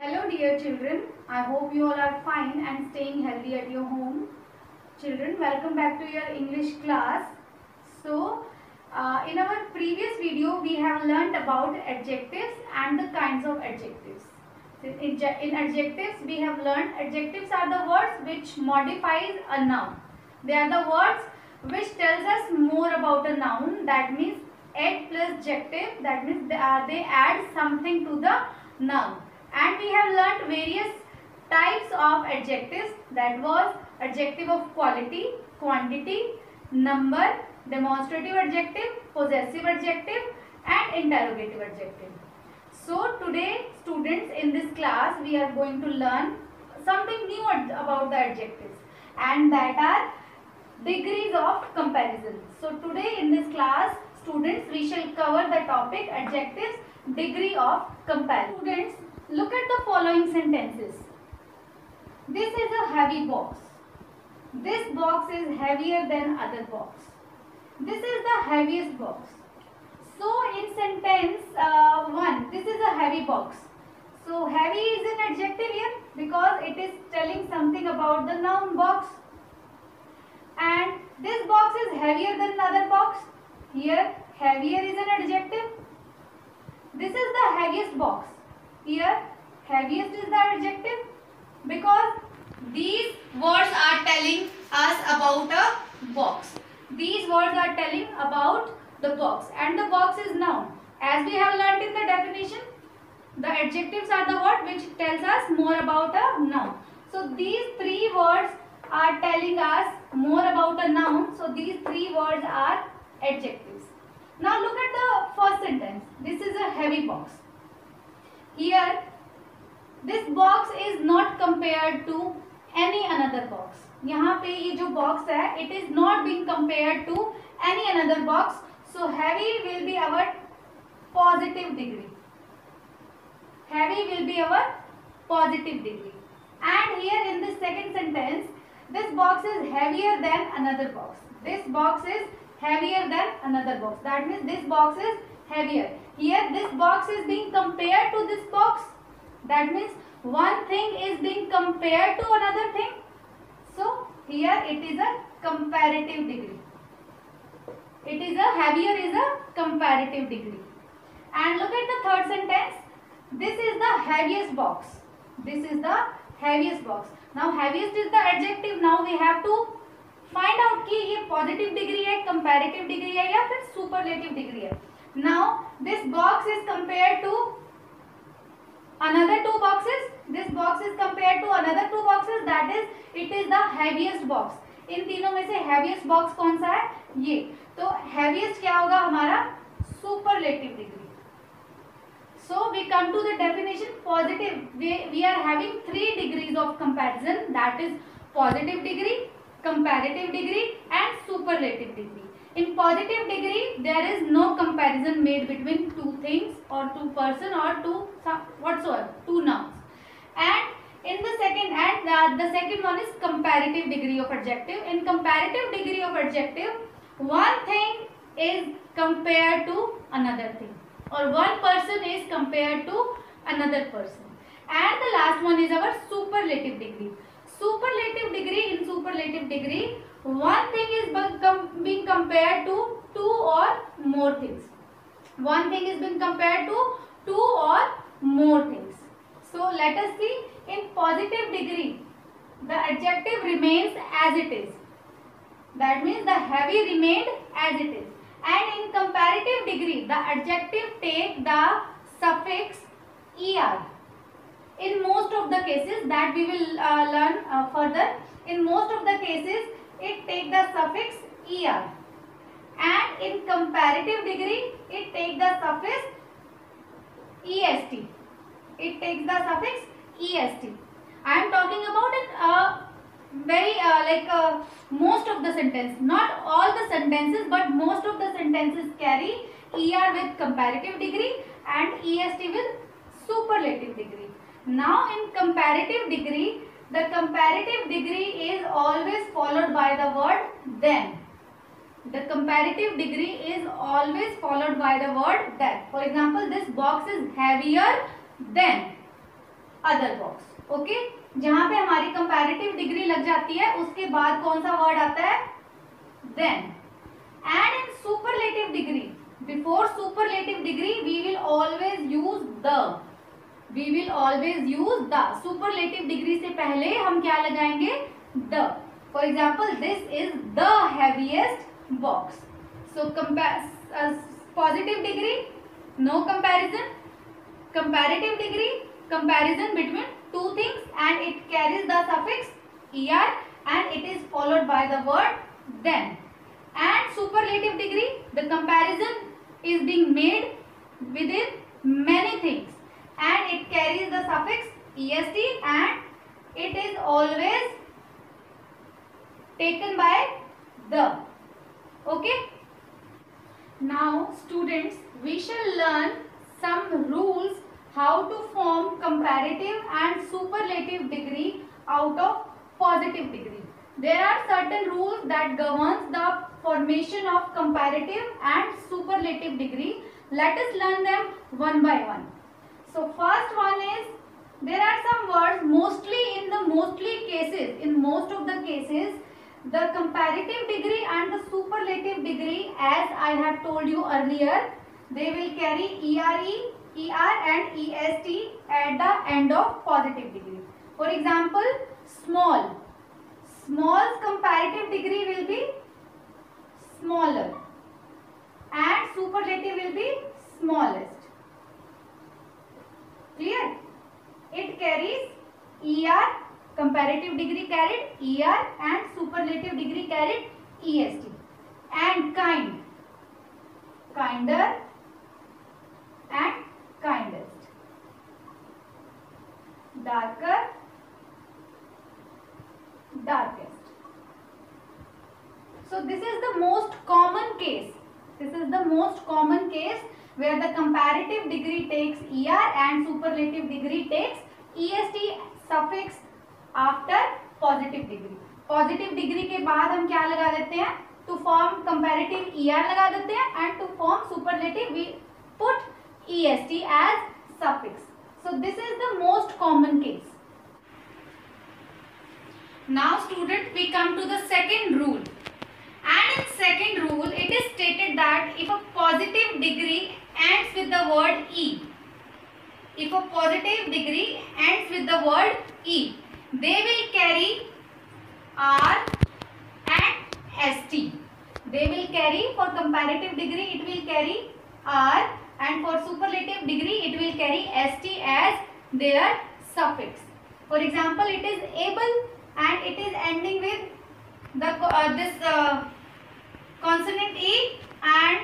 Hello dear children, I hope you all are fine and staying healthy at your home. Children, welcome back to your English class. So, in our previous video we have learnt about adjectives and the kinds of adjectives. In adjectives we have learnt adjectives are the words which modifies a noun. They are the words which tells us more about a noun, that means add plus adjective, that means they add something to the noun. And we have learnt various types of adjectives, that was adjective of quality, quantity, number, demonstrative adjective, possessive adjective and interrogative adjective. So today students, in this class we are going to learn something new about the adjectives, and that are degrees of comparison. So today in this class students, we shall cover the topic adjectives, degree of comparison. Students, look at the following sentences. This is a heavy box. This box is heavier than other box. This is the heaviest box. So in sentence 1, this is a heavy box. So heavy is an adjective here because it is telling something about the noun box. And this box is heavier than another box. Here heavier is an adjective. This is the heaviest box. Here heaviest is the adjective because these words are telling us about a box. These words are telling about the box, and the box is noun. As we have learnt in the definition, the adjectives are the word which tells us more about a noun. So these three words are telling us more about a noun. So these three words are adjectives. Now look at the first sentence. This is a heavy box. Here this box is not compared to any another box. यहाँ पे ये जो box है, it is not being compared to any another box. So heavy will be our positive degree. Heavy will be our positive degree. And here in this second sentence, this box is heavier than another box. This box is heavier than another box. That means this box is heavier. Here this box is being compared to this box. That means one thing is being compared to another thing. So here it is a comparative degree. It is a heavier is a comparative degree. And look at the third sentence. This is the heaviest box. This is the heaviest box. Now heaviest is the adjective. Now we have to find out कि ये positive degree है, comparative degree है या फिर superlative degree है. Now this box is compared to another two boxes. This box is compared to another two boxes. That is, it is the heaviest box. इन तीनों में से heaviest box कौन सा है? ये. तो heaviest क्या होगा हमारा? Superlative degree. So we come to the definition. Positive. We are having three degrees of comparison. That is positive degree, comparative degree, and superlative degree. In positive degree, there is no comparison made between two things or two person or two whatsoever, two nouns. And in the second one is comparative degree of adjective. In comparative degree of adjective, one thing is compared to another thing, or one person is compared to another person. And the last one is our superlative degree. Superlative degree, in superlative degree, one thing is being compared to two or more things. One thing is being compared to two or more things. So let us see. In positive degree, the adjective remains as it is. That means the heavy remained as it is. And in comparative degree, the adjective take the suffix er. In most of the cases, that we will learn further. In most of the cases, it take the suffix er. And in comparative degree, it take the suffix est. It takes the suffix est. I am talking about it very most of the sentence, not all the sentences, but most of the sentences carry er with comparative degree and est with superlative degree. Now in comparative degree, the comparative degree is always followed by the word then. The comparative degree is always followed by the word that. For example, this box is heavier than. Other box. Okay, जहां पे हमारी comparative degree लग जाती है उसके बाद कौन सा वर्ड आता है? Then. And in superlative degree, before superlative degree we will always use the, we will always use the. Superlative degree से पहले हम क्या लगाएंगे? The. For example, this is the heaviest box. So positive degree, no comparison, comparative degree, comparison between two things, and it carries the suffix er and it is followed by the word then. And superlative degree, the comparison is being made within many things and it carries the suffix est and it is always taken by the. Okay, now students, we shall learn some rules how to form comparative and superlative degree out of positive degree. There are certain rules that governs the formation of comparative and superlative degree. Let us learn them one by one. So first one is, there are some words, mostly in the mostly cases, in most of the cases, the comparative degree and the superlative degree, as I have told you earlier, they will carry er and est at the end of positive degree. For example, small, small's comparative degree will be smaller and superlative will be smallest. Clear? It carries er, comparative degree carried er and superlative degree carried est. And kind, kinder and kindest. Darker, darkest. So this is the most common case. This is the most common case where the comparative degree takes er and superlative degree takes est suffix after positive degree. Positive degree के बाद हम क्या लगा देते हैं? To form comparative er लगा देते हैं and to form superlative we put est as suffix. So this is the most common case. Now student, we come to the second rule, and in second rule it is stated that if a positive degree ends with the word e, if a positive degree ends with the word e, they will carry r and st. They will carry, for comparative degree it will carry r, and for superlative degree it will carry st as their suffix. For example, it is able and it is ending with the consonant e, and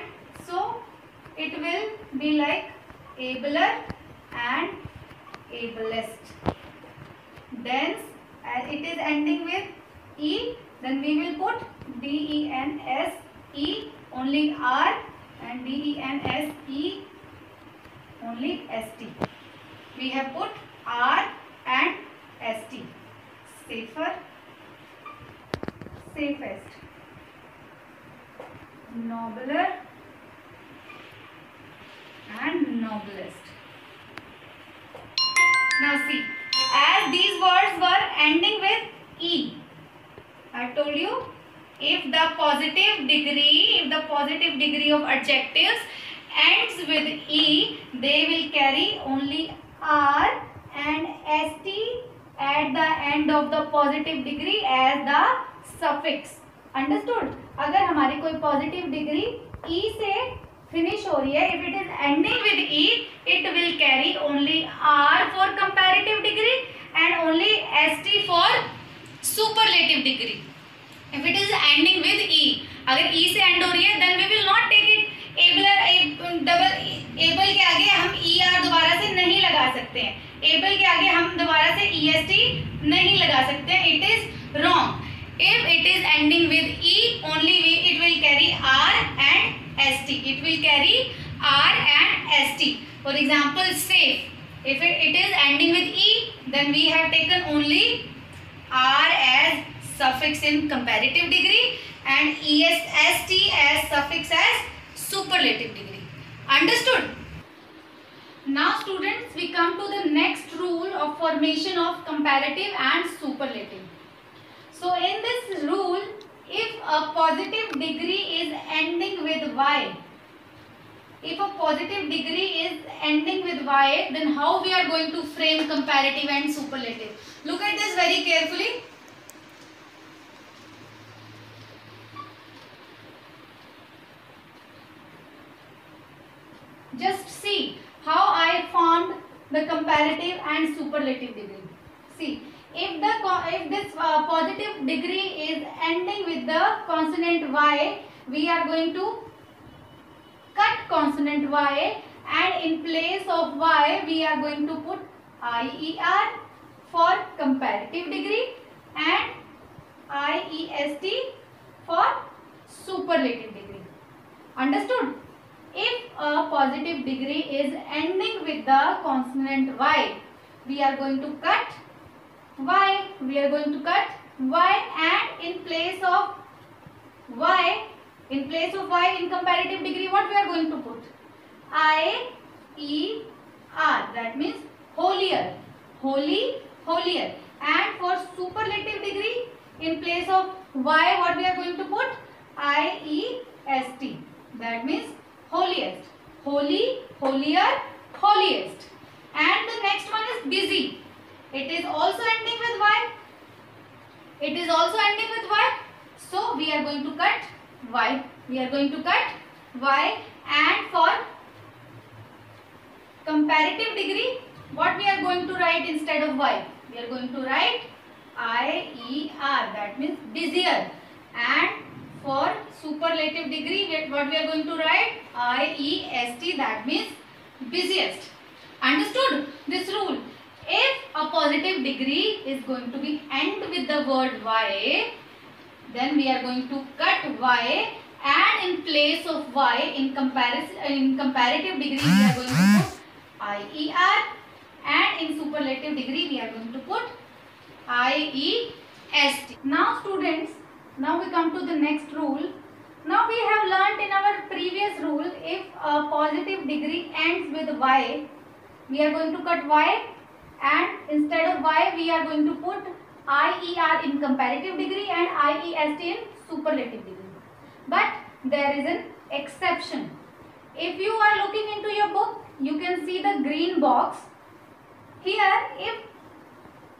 so it will be like abler and ablest. Then as it is ending with e, then we will put dense only r and dense only st. We have put r and st. Safer, safest, nobler and noblest. Now see, as these words were ending with e, I told you, if the positive degree of adjectives ends with e, they will carry only r and st at the end of the positive degree as the suffix. Understood? अगर हमारी कोई positive degree e से finish हो रही है, if it is ending with e, it will carry only r for comparative degree and only st for superlative degree. If it is ending with e, अगर e से end हो रही है, then we will not take it able के आगे हम er दोबारा से नहीं लगा सकते हैं. able के आगे हम दोबारा से est नहीं लगा सकते हैं. It is wrong. If it is ending with e, only it will carry r and st. It will carry r and st. For example, safe. If it is ending with e, then we have taken only r as suffix in comparative degree and est as suffix as superlative degree. Understood? Now students, we come to the next rule of formation of comparative and superlative. So in this rule, if a positive degree is ending with y, if a positive degree is ending with y, then how we are going to frame comparative and superlative? Look at this very carefully. Just see how I formed the comparative and superlative degree. See, if this positive degree is ending with the consonant y, we are going to cut consonant y, and in place of y we are going to put IER for comparative degree and IEST for superlative degree. Understood? If a positive degree is ending with the consonant y, we are going to cut y, and in place of y, in comparative degree, what we are going to put? IER, that means holier, holier. And for superlative degree, in place of y, what we are going to put? IEST, that means holiest, holy, holier, holiest. And the next one is busy. It is also ending with y. So we are going to cut y. And for comparative degree, what we are going to write instead of y? We are going to write IER, that means busier. And for superlative degree, what we are going to write? IEST, that means busiest. Understood this rule? If a positive degree is going to be end with the word y, then we are going to cut y, and in place of y, in comparative degree, we are going to put IER, and in superlative degree, we are going to put IEST. Now students, now we come to the next rule. Now we have learnt in our previous rule, if a positive degree ends with y, we are going to cut y, and instead of y, we are going to put IER in comparative degree and IEST in superlative degree. But there is an exception. If you are looking into your book, you can see the green box. Here, if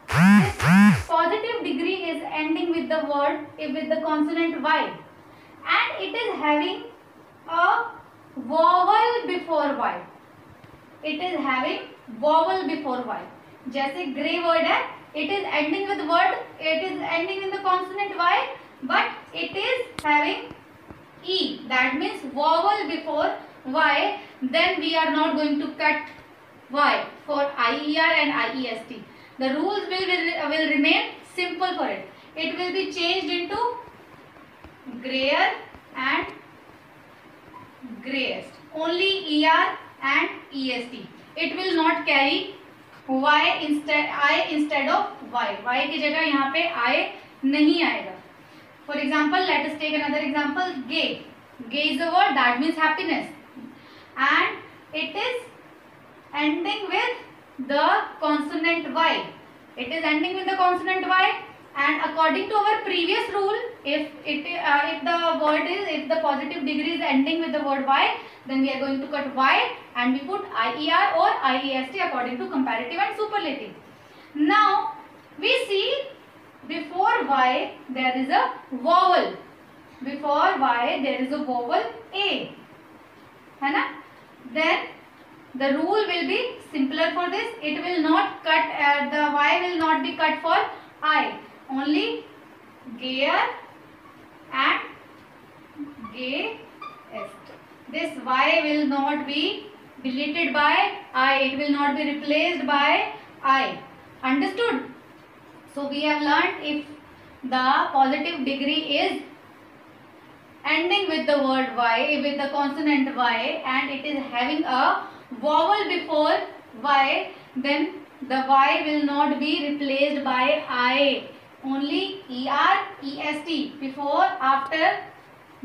this positive degree is ending with the word, with the consonant y, and it is having a vowel before y. जैसे grey word है, it is ending with word, it is ending in the consonant y, but it is having e, that means vowel before y. Then we are not going to cut y for IER and IEST. The rules will remain simple for it. It will be changed into grayer and grayest. Only ER and EST. It will not carry y instead of y. Y की जगह यहाँ पे I नहीं आएगा. For example, let us take another example. Gay. Gay is a word that means happiness, and it is ending with the consonant y. And according to our previous rule, if the positive degree is ending with the word y, then we are going to cut y and we put IER or IEST according to comparative and superlative. Now we see before y there is a vowel. A, है ना? Then the rule will be simpler for this. It will not cut, the y will not be cut for I. Only gayer and gayest. This y will not be deleted by I. It will not be replaced by I. Understood? So we have learnt, if the positive degree is ending with the word y, with the consonant y, and it is having a vowel before y, then the y will not be replaced by I. Only ER, EST before, after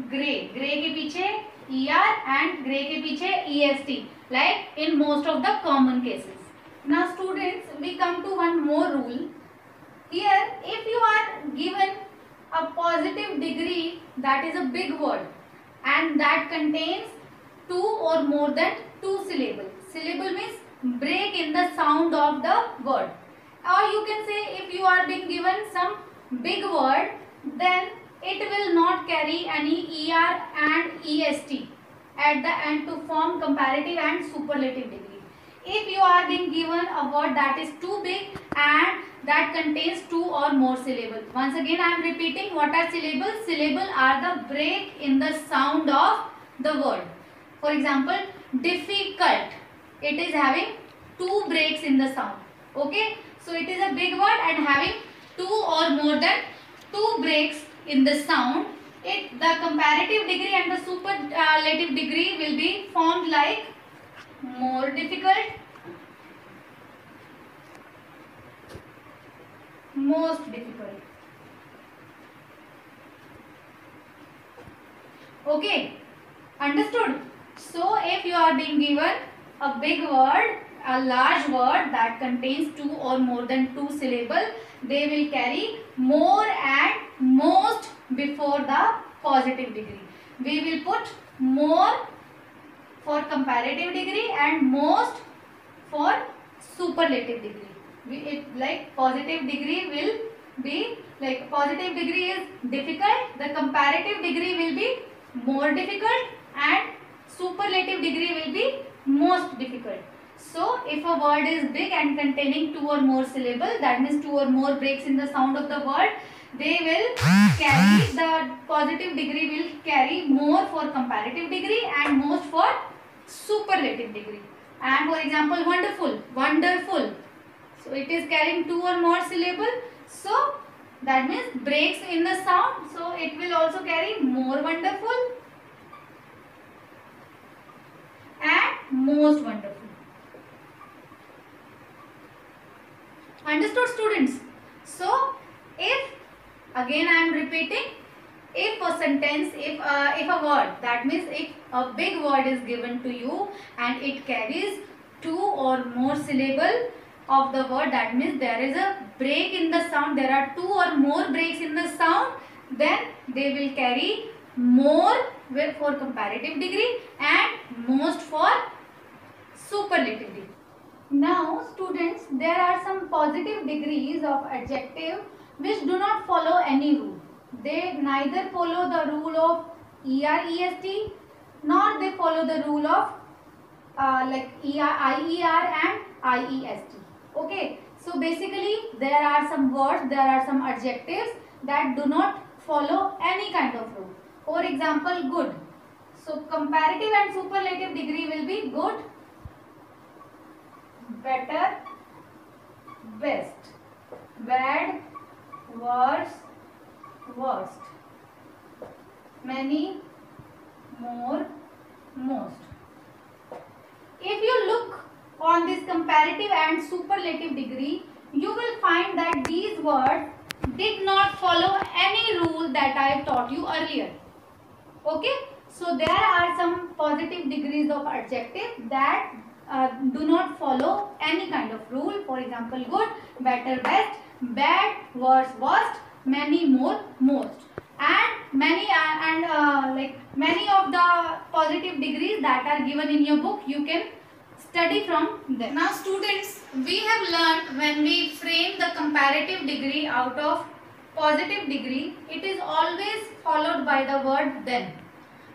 grey. Grey के पीछे ER and grey के पीछे EST, like in most of the common cases. Now students, we come to one more rule. Here, if you are given a positive degree, that is a big word, and that contains two or more than two syllables. Syllable means break in the sound of the word. Or you can say if you are being given some big word, then it will not carry any ER and EST at the end to form comparative and superlative degree. If you are being given a word that is too big and that contains two or more syllables. Once again I am repeating, what are syllables? Syllables are the break in the sound of the word. For example, difficult. It is having two breaks in the sound. Okay. So it is a big word and having two or more than two breaks in the sound. The comparative degree and the superlative degree will be formed like more difficult, most difficult. Okay, understood? So if you are being given a big word, a large word that contains two or more than two syllables, they will carry more and most before the positive degree. We will put more for comparative degree and most for superlative degree. Like positive degree will be like positive degree is difficult, the comparative degree will be more difficult and superlative degree will be most difficult. So if a word is big and containing two or more syllables, that means two or more breaks in the sound of the word, they will carry, the positive degree will carry more for comparative degree and most for superlative degree. And for example, wonderful, wonderful. So it is carrying two or more syllables. So that means breaks in the sound. So it will also carry more wonderful and most wonderful. Understood students? So if, again I am repeating, if a sentence, if a word, that means if a big word is given to you and it carries two or more syllables of the word, that means there is a break in the sound, there are two or more breaks in the sound, then they will carry more for comparative degree and most for superlative degree. Now students, there are some positive degrees of adjective which do not follow any rule. They neither follow the rule of ER-EST nor they follow the rule of like IER and IEST. Okay. So basically there are some words, there are some adjectives that do not follow any kind of rule. For example, good. So comparative and superlative degree will be good, better, best, bad, worse, worst, many, more, most. If you look on this comparative and superlative degree, you will find that these words did not follow any rule that I have taught you earlier. Okay, so there are some positive degrees of adjective that do not follow any kind of rule. For example, good, better, best, bad, worse, worst, many, more, most, and many like many of the positive degrees that are given in your book, you can study from them. Now students, we have learned when we frame the comparative degree out of positive degree, it is always followed by the word then.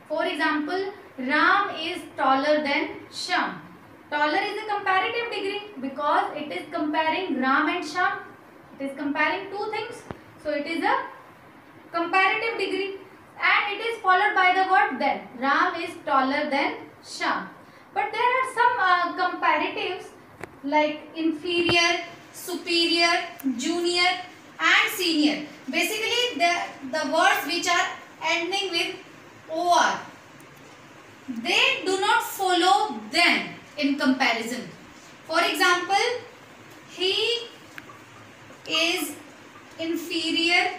For example, Ram is taller than Sham. Taller is a comparative degree because it is comparing Ram and Sham. It is comparing two things. So it is a comparative degree and it is followed by the word then. Ram is taller than Sham. But there are some comparatives like inferior, superior, junior and senior. Basically the words which are ending with OR, they do not follow then in comparison. For example, he is inferior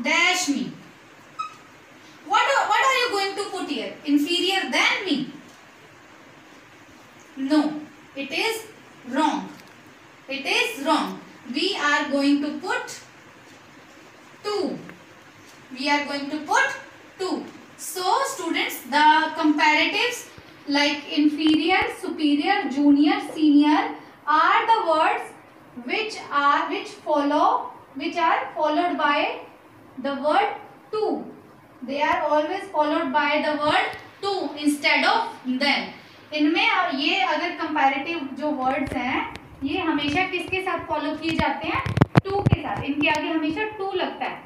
dash me. What are you going to put here? Inferior than me. we are going to put 2. So students, the comparatives like inferior, superior, junior, senior are the words which are followed by the word to. They are always followed by the word to instead of then. इनमें ये अगर comparative जो words हैं ये हमेशा किसके साथ follow किए जाते हैं? टू के साथ. इनके आगे हमेशा टू लगता है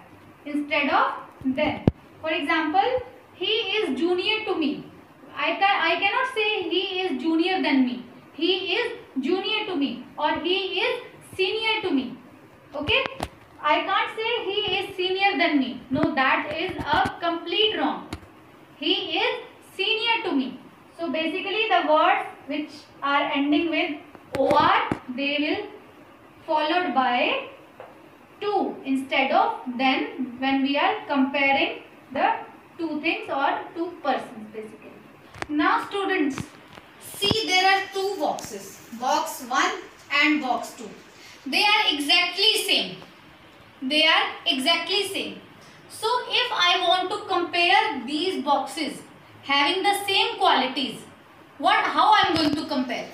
instead of than. For example, he is junior to me. I cannot say he is junior than me. He is junior to me or he is senior to me. Okay? I can't say he is senior than me. No, that is a complete wrong. He is senior to me. So basically the words which are ending with or, they will followed by to instead of then when we are comparing the two things or two persons basically. Now students, see there are two boxes, box 1 and box 2. They are exactly same. They are exactly same. So if I want to compare these boxes having the same qualities, how I am going to compare?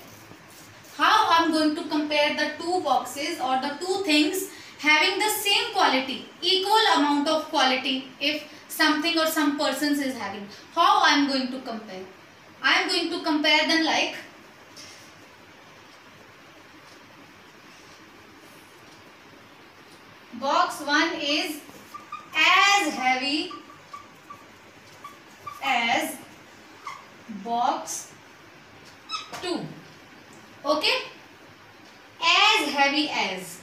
How I am going to compare the two boxes or the two things having the same quality, equal amount of quality, if something or some persons is having? How I am going to compare? I am going to compare them like box 1 is as heavy as box 2. Okay? As heavy as.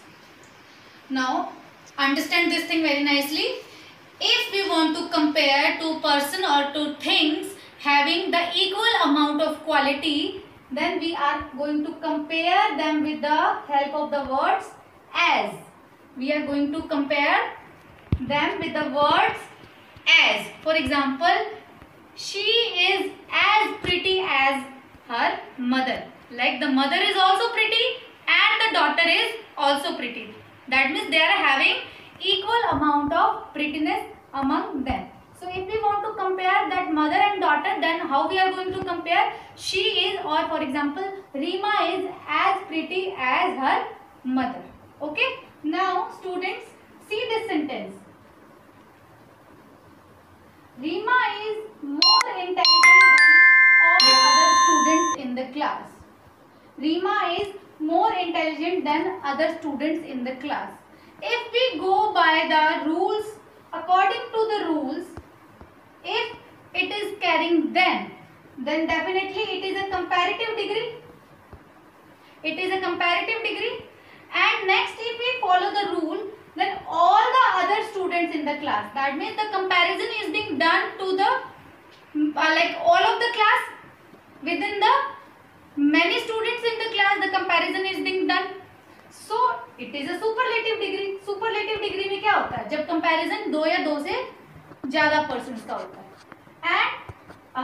Now understand this thing very nicely. If we want to compare two person or two things having the equal amount of quality, then we are going to compare them with the help of the words as. We are going to compare them with the words as. For example, she is as pretty as her mother. Like the mother is also pretty and the daughter is also pretty. That means they are having equal amount of prettiness among them. So if we want to compare that mother and daughter, then how we are going to compare? She is, or for example, Rima is as pretty as her mother. Okay? Now students, see this sentence. Rima is more intelligent than all other students in the class. Rima is more intelligent than other students in the class. If we go by the rules, according to the rules, if it is carrying then definitely it is a comparative degree. It is a comparative degree. And next, if we follow the rule, then all the other students in the class, that means the comparison is being done to the like all of the class. Within the many students in the class, the comparison is being done. So it is a superlative degree. Superlative degree में क्या होता है? जब comparison 2 या 2 से ज़्यादा persons का होता है. And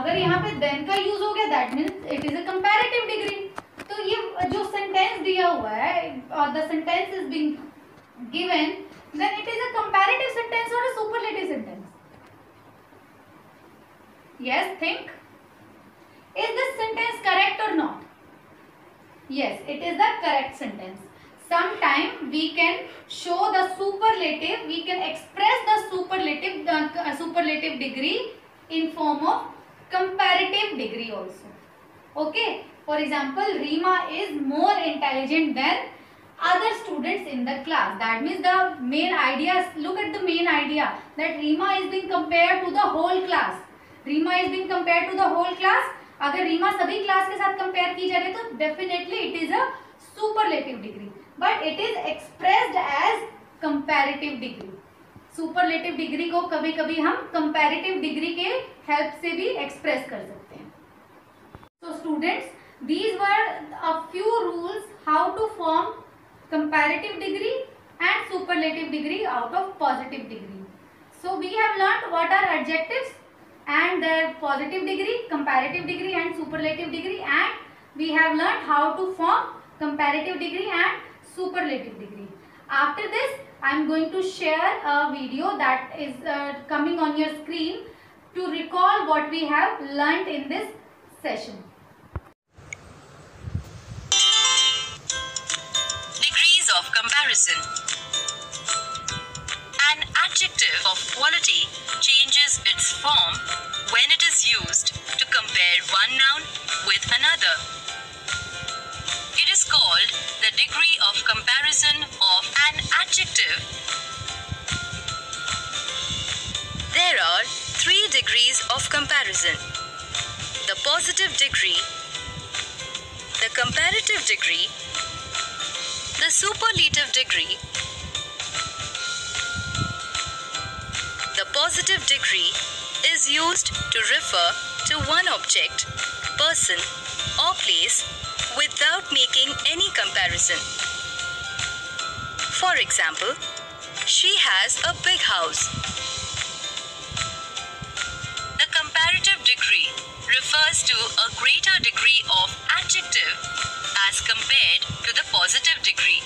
अगर यहाँ पे then का use हो गया, that means it is a comparative degree. तो ये जो sentence दिया हुआ है, or the sentence is being given, then it is a comparative sentence or a superlative sentence. Yes, think. Is this sentence correct or not? Yes, it is the correct sentence. Sometime we can show the superlative, we can express the superlative degree in form of comparative degree also. Okay. For example, Rima is more intelligent than other students in the class. That means the main idea, look at the main idea, that Rima is being compared to the whole class. Rima is being compared to the whole class. अगर रीमा सभी class के साथ compare की जा रही है तो definitely it is a superlative degree, but it is expressed as comparative degree. Superlative degree को कभी कभी हम कंपैरेटिव डिग्री के हेल्प से भी एक्सप्रेस कर सकते हैं. So students, these were a few rules how to form comparative degree and superlative degree out of positive degree. So we have learnt what are adjectives and their positive degree, comparative degree and superlative degree, and we have learnt how to form comparative degree and superlative degree. After this I am going to share a video that is coming on your screen to recall what we have learnt in this session. Degrees of comparison. An adjective of quality changes its form when it is used to compare one noun with another. It is called the degree of comparison of an adjective. There are 3 degrees of comparison: the positive degree, the comparative degree, the superlative degree. The positive degree is used to refer to one object, person, or place without making any comparison. For example, she has a big house. The comparative degree refers to a greater degree of adjective as compared to the positive degree.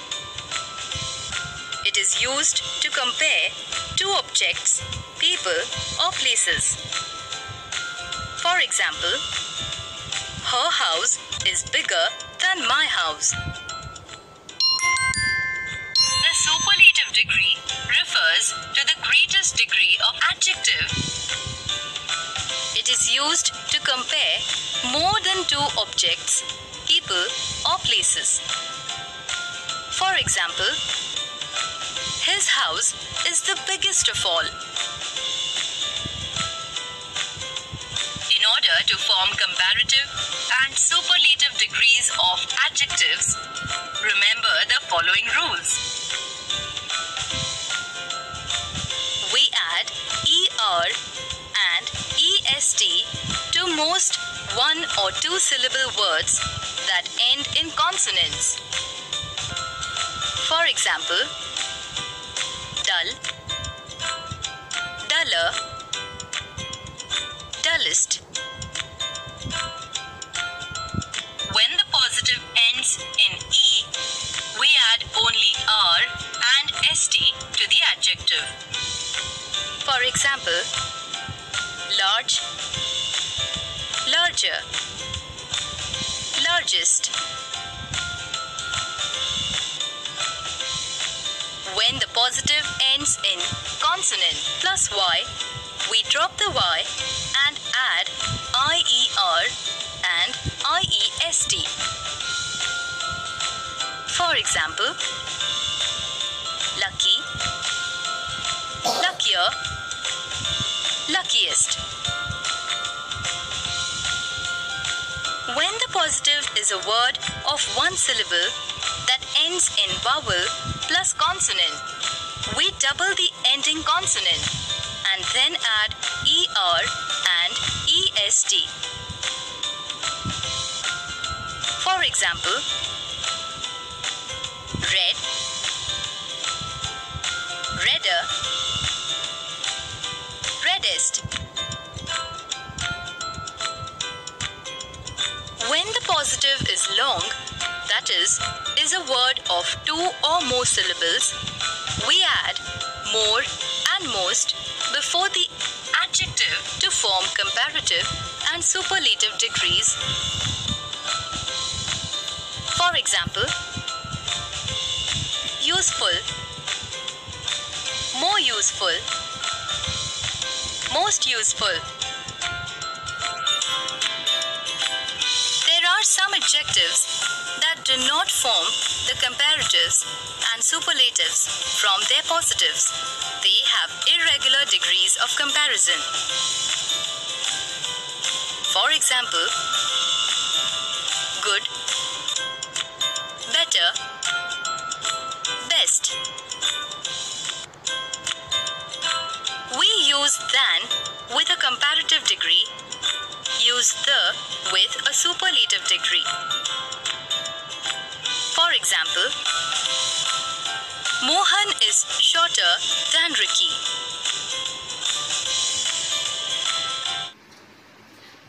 It is used to compare 2 objects, people, or places. For example, her house is bigger than my house. The superlative degree refers to the greatest degree of adjective. It is used to compare more than 2 objects, people, or places. For example, his house is the biggest of all. In order to form comparative and superlative degrees of adjectives, remember the following rules. We add ER and EST to most 1 or 2 syllable words that end in consonants. For example, dull, duller, dullest. When the positive ends in E, we add only R and ST to the adjective. For example, large, larger, largest. When the positive ends in consonant plus Y, we drop the Y and add IER and IEST. For example, lucky, luckier, luckiest. When the positive is a word of 1 syllable that ends in vowel plus consonant, we double the ending consonant and then add ER and EST. For example, red, redder, reddest. When the positive is long, that is a word of 2 or more syllables, we add more and most before the adjective to form comparative and superlative degrees. For example, useful, more useful, most useful. There are some adjectives that do not form the comparatives and superlatives from their positives. They have irregular degrees of comparison. For example, good, better, best. We use than with a comparative degree, use the with a superlative degree. For example, Mohan is shorter than Ricky.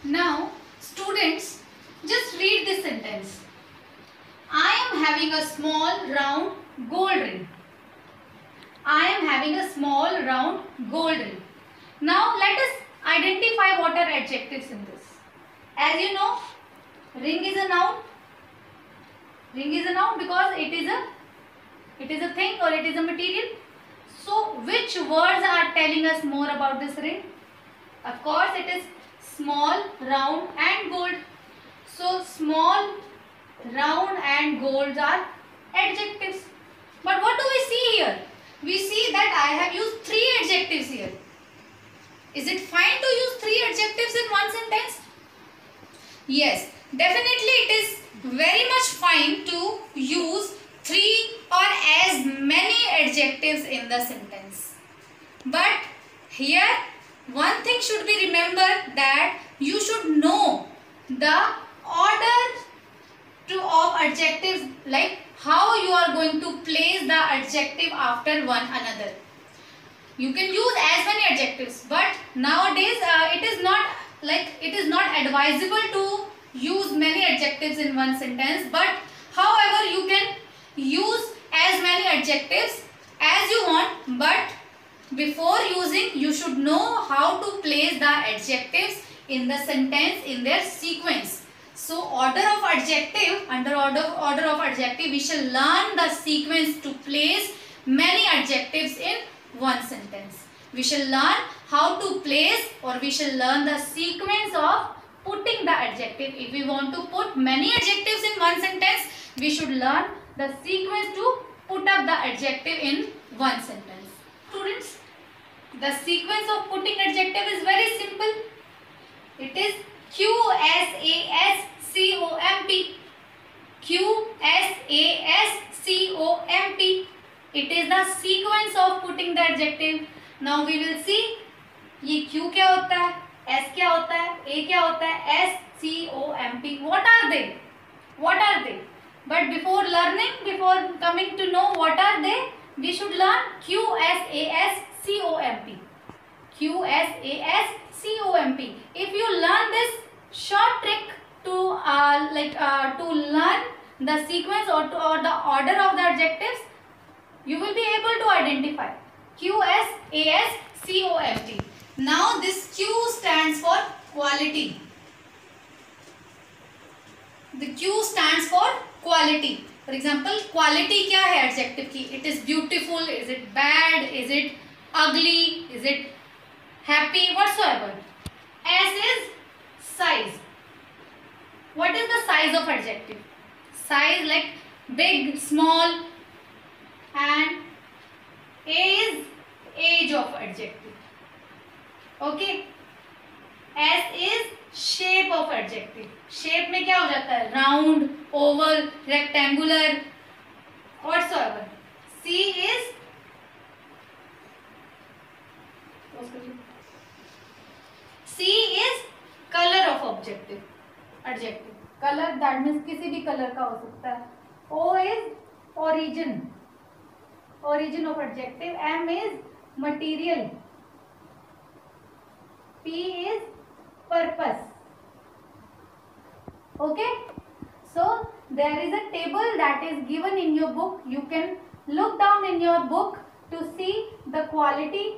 Now, students, just read this sentence. I am having a small round gold ring. gold ring. Now let us identify what are adjectives in this. As you know, ring is a noun. Ring is a noun because it is a thing or it is a material. So which words are telling us more about this ring? Of course it is small, round and gold. So small, round and gold are adjectives. But what do we see here? We see that I have used 3 adjectives here. Is it fine to use 3 adjectives in one sentence? Yes, definitely it is very much fine to use 3 or as many adjectives in the sentence. But here one thing should be remembered, that you should know the order of adjectives, like how you are going to place the adjective after one another. You can use as many adjectives, but nowadays it is not advisable to use many adjectives in one sentence. But however, you can use as many adjectives as you want, but before using you should know how to place the adjectives in the sentence in their sequence. So order of adjective, under order of adjective, we shall learn the sequence to place many adjectives in one sentence. We shall learn how to place, or we shall learn the sequence of putting the adjective. If we want to put many adjectives in one sentence, we should learn the sequence to put up the adjective in one sentence. Students, the sequence of putting adjective is very simple. It is QSASCOMP. QSASCOMP. It is the sequence of putting the adjective. Now we will see ये Q क्या होता है, S क्या होता है, A क्या होता है, SCOMP. What are they? What are they? But before coming to know what are they, we should learn QSASCOMP. QSASCOMP. If you learn this short trick to learn the sequence or the order of the adjectives, you will be able to identify QSASCOMP. Now this Q stands for quality. The Q stands for quality. For example, quality क्या है adjective की? It is beautiful. Is it bad? Is it ugly? Is it happy? Whatsoever. S is size. What is the size of adjective? Size like big, small, and A is age of adjective. Okay. S is shape of adjective. Shape में क्या हो जाता है? Round, oval, rectangular, whatsoever. C is color of adjective. Color, that means किसी भी color का हो सकता है. O is origin of adjective. M is material. P is purpose. Okay, so there is a table that is given in your book. You can look down in your book to see the quality,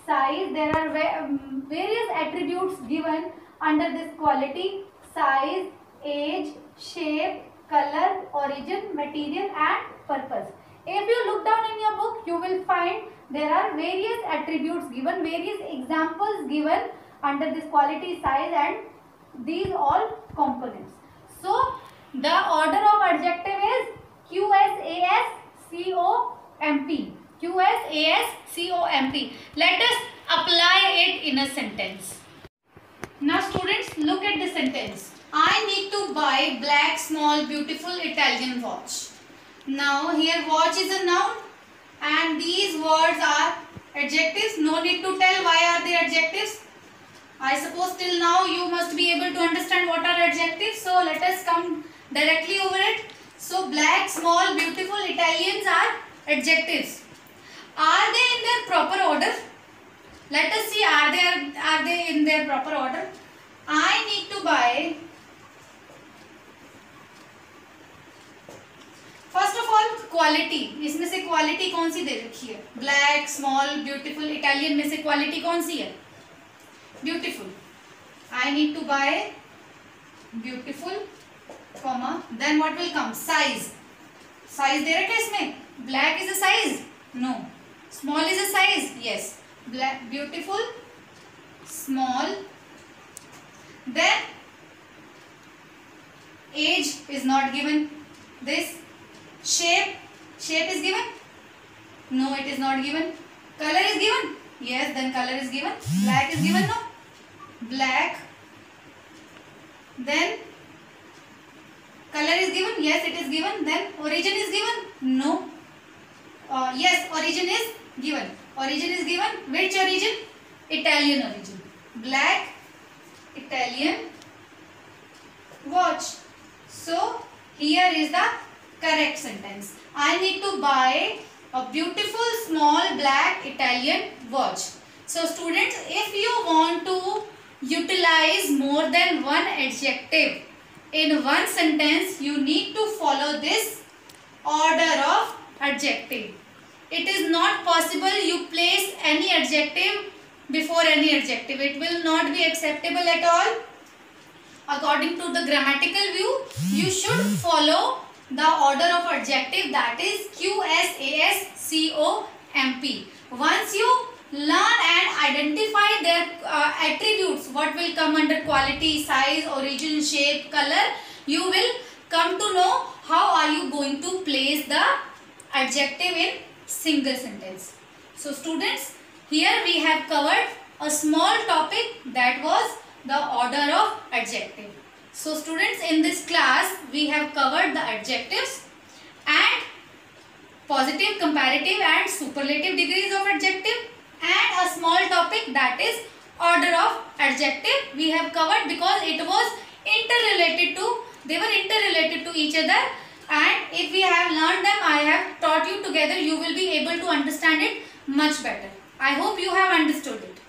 size. There are various attributes given under this quality: size, age, shape, color, origin, material and purpose. If you look down in your book, you will find there are various attributes given, various examples given under this quality, size and these all components. So the order of adjective is QSASCOMP. QSASCOMP. Let us apply it in a sentence. Now students, look at the sentence. I need to buy black, small, beautiful Italian watch. Now here watch is a noun and these words are adjectives. No need to tell why are they adjectives. I suppose till now you must be able to understand what are adjectives. So let us come directly over it. So black, small, beautiful, Italians are adjectives. Are they in their proper order? Let us see, are they in their proper order? I need to buy first of all quality, इसमें से quality कौन सी दे रखी है? Black, small, beautiful. Italian में से quality कौन सी है? Beautiful. I need to buy beautiful, comma, then what will come? Size. Size दे रखा है इसमें। Black is a size? No. Small is a size? Yes. Black, beautiful, small, then age is not given. This shape is given? No, it is not given. Color is given? Yes, then color is given. Black is given? No. Black. Then color is given? Yes, it is given. Then origin is given? No. Yes, origin is given. Origin is given. Which origin? Italian origin. Black, Italian watch. So here is the correct sentence. I need to buy a beautiful small black Italian watch. So students, if you want to utilize more than one adjective in one sentence, you need to follow this order of adjective. It is not possible you place any adjective before any adjective. It will not be acceptable at all. According to the grammatical view, you should follow the order of adjective, that is QSASCOMP. Once you learn and identify their attributes, what will come under quality, size, origin, shape, color, you will come to know how are you going to place the adjective in single sentence. So students, here we have covered a small topic, that was the order of adjective. So students, in this class we have covered the adjectives and positive, comparative and superlative degrees of adjective, and a small topic, that is order of adjective, we have covered because it was interrelated to, they were interrelated to each other, and if we have learned them, I have taught you together, you will be able to understand it much better. I hope you have understood it.